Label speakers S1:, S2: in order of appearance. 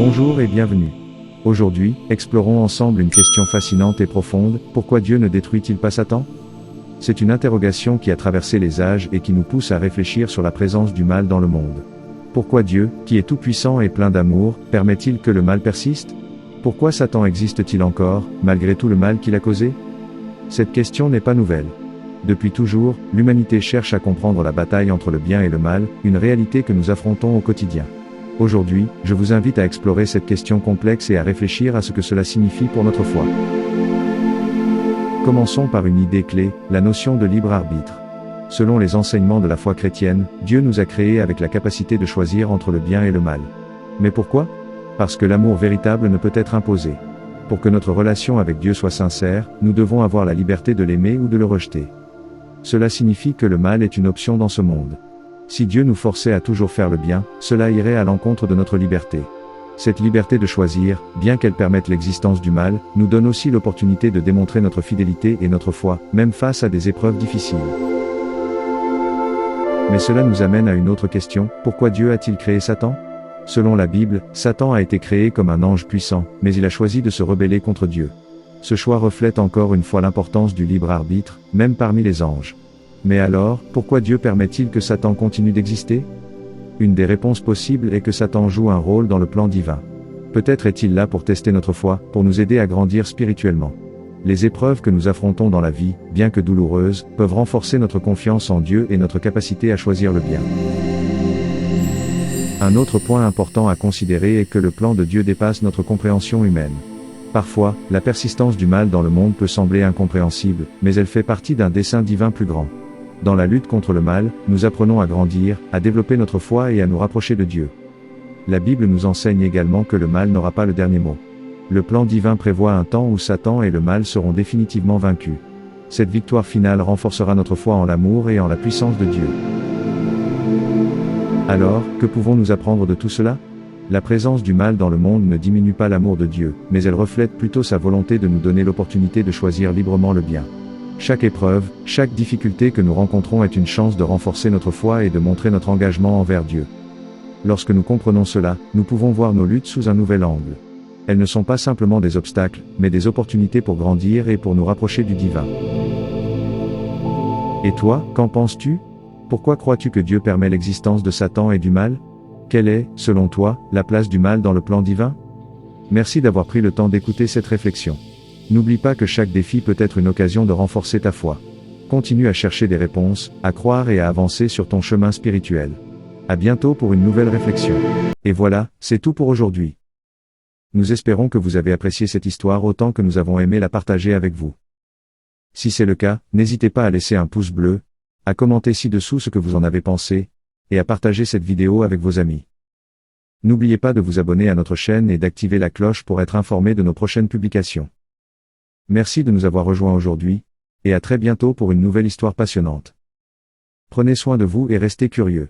S1: Bonjour et bienvenue. Aujourd'hui, explorons ensemble une question fascinante et profonde, pourquoi Dieu ne détruit-il pas Satan? C'est une interrogation qui a traversé les âges et qui nous pousse à réfléchir sur la présence du mal dans le monde. Pourquoi Dieu, qui est tout-puissant et plein d'amour, permet-il que le mal persiste? Pourquoi Satan existe-t-il encore, malgré tout le mal qu'il a causé? Cette question n'est pas nouvelle. Depuis toujours, l'humanité cherche à comprendre la bataille entre le bien et le mal, une réalité que nous affrontons au quotidien. Aujourd'hui, je vous invite à explorer cette question complexe et à réfléchir à ce que cela signifie pour notre foi. Commençons par une idée clé, la notion de libre arbitre. Selon les enseignements de la foi chrétienne, Dieu nous a créés avec la capacité de choisir entre le bien et le mal. Mais pourquoi? Parce que l'amour véritable ne peut être imposé. Pour que notre relation avec Dieu soit sincère, nous devons avoir la liberté de l'aimer ou de le rejeter. Cela signifie que le mal est une option dans ce monde. Si Dieu nous forçait à toujours faire le bien, cela irait à l'encontre de notre liberté. Cette liberté de choisir, bien qu'elle permette l'existence du mal, nous donne aussi l'opportunité de démontrer notre fidélité et notre foi, même face à des épreuves difficiles. Mais cela nous amène à une autre question, pourquoi Dieu a-t-il créé Satan? Selon la Bible, Satan a été créé comme un ange puissant, mais il a choisi de se rebeller contre Dieu. Ce choix reflète encore une fois l'importance du libre arbitre, même parmi les anges. Mais alors, pourquoi Dieu permet-il que Satan continue d'exister? Une des réponses possibles est que Satan joue un rôle dans le plan divin. Peut-être est-il là pour tester notre foi, pour nous aider à grandir spirituellement. Les épreuves que nous affrontons dans la vie, bien que douloureuses, peuvent renforcer notre confiance en Dieu et notre capacité à choisir le bien. Un autre point important à considérer est que le plan de Dieu dépasse notre compréhension humaine. Parfois, la persistance du mal dans le monde peut sembler incompréhensible, mais elle fait partie d'un dessein divin plus grand. Dans la lutte contre le mal, nous apprenons à grandir, à développer notre foi et à nous rapprocher de Dieu. La Bible nous enseigne également que le mal n'aura pas le dernier mot. Le plan divin prévoit un temps où Satan et le mal seront définitivement vaincus. Cette victoire finale renforcera notre foi en l'amour et en la puissance de Dieu. Alors, que pouvons-nous apprendre de tout cela? La présence du mal dans le monde ne diminue pas l'amour de Dieu, mais elle reflète plutôt sa volonté de nous donner l'opportunité de choisir librement le bien. Chaque épreuve, chaque difficulté que nous rencontrons est une chance de renforcer notre foi et de montrer notre engagement envers Dieu. Lorsque nous comprenons cela, nous pouvons voir nos luttes sous un nouvel angle. Elles ne sont pas simplement des obstacles, mais des opportunités pour grandir et pour nous rapprocher du divin. Et toi, qu'en penses-tu? Pourquoi crois-tu que Dieu permet l'existence de Satan et du mal? Quelle est, selon toi, la place du mal dans le plan divin? Merci d'avoir pris le temps d'écouter cette réflexion. N'oublie pas que chaque défi peut être une occasion de renforcer ta foi. Continue à chercher des réponses, à croire et à avancer sur ton chemin spirituel. À bientôt pour une nouvelle réflexion. Et voilà, c'est tout pour aujourd'hui. Nous espérons que vous avez apprécié cette histoire autant que nous avons aimé la partager avec vous. Si c'est le cas, n'hésitez pas à laisser un pouce bleu, à commenter ci-dessous ce que vous en avez pensé, et à partager cette vidéo avec vos amis. N'oubliez pas de vous abonner à notre chaîne et d'activer la cloche pour être informé de nos prochaines publications. Merci de nous avoir rejoints aujourd'hui, et à très bientôt pour une nouvelle histoire passionnante. Prenez soin de vous et restez curieux.